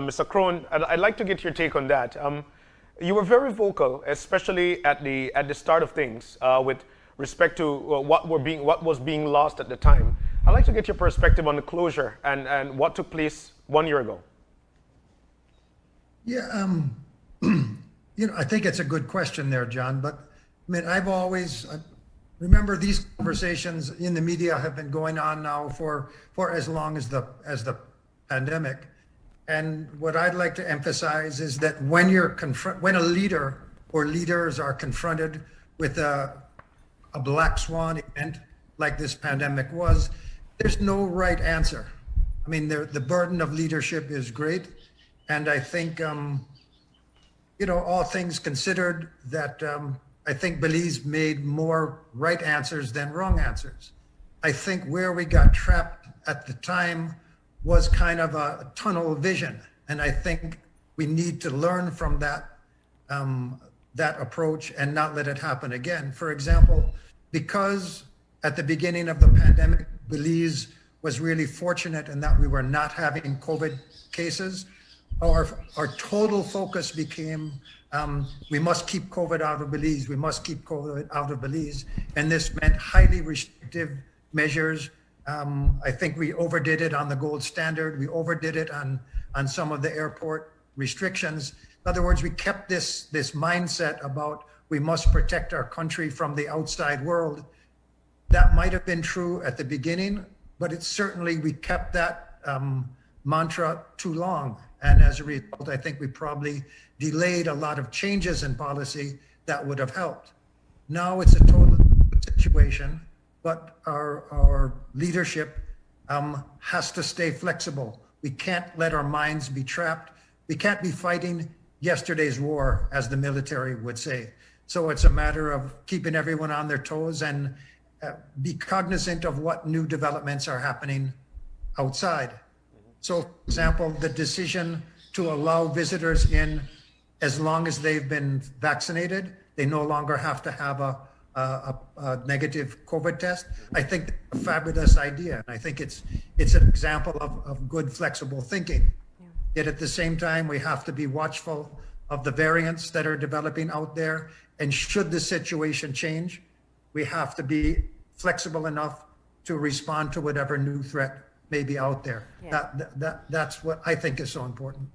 Mr. Crone, I'd like to get your take on that. You were very vocal, especially at the start of things, with respect to what was being lost at the time. I'd like to get your perspective on the closure and what took place 1 year ago. Yeah, I think it's a good question there, John. But I mean, I remember these conversations in the media have been going on now for as long as the pandemic. And what I'd like to emphasize is that when a leader or leaders are confronted with a black swan event like this pandemic was, there's no right answer. I mean, the burden of leadership is great. And I think, all things considered, that I think Belize made more right answers than wrong answers. I think where we got trapped at the time was kind of a tunnel vision. And I think we need to learn from that approach and not let it happen again. For example, because at the beginning of the pandemic, Belize was really fortunate in that we were not having COVID cases. Our total focus became, we must keep COVID out of Belize. We must keep COVID out of Belize. And this meant highly restrictive measures. I think we overdid it on the gold standard. We overdid it on some of the airport restrictions. In other words, we kept this mindset about we must protect our country from the outside world. That might have been true at the beginning, but we kept that mantra too long. And as a result, I think we probably delayed a lot of changes in policy that would have helped. Now it's a total situation, but our leadership has to stay flexible. We can't let our minds be trapped. We can't be fighting yesterday's war, as the military would say. So it's a matter of keeping everyone on their toes and be cognizant of what new developments are happening outside. So, for example, the decision to allow visitors in as long as they've been vaccinated, they no longer have to have a negative COVID test. I think a fabulous idea. And I think it's an example of good flexible thinking. Yeah. Yet at the same time, we have to be watchful of the variants that are developing out there. And should the situation change, we have to be flexible enough to respond to whatever new threat may be out there. Yeah. That's what I think is so important.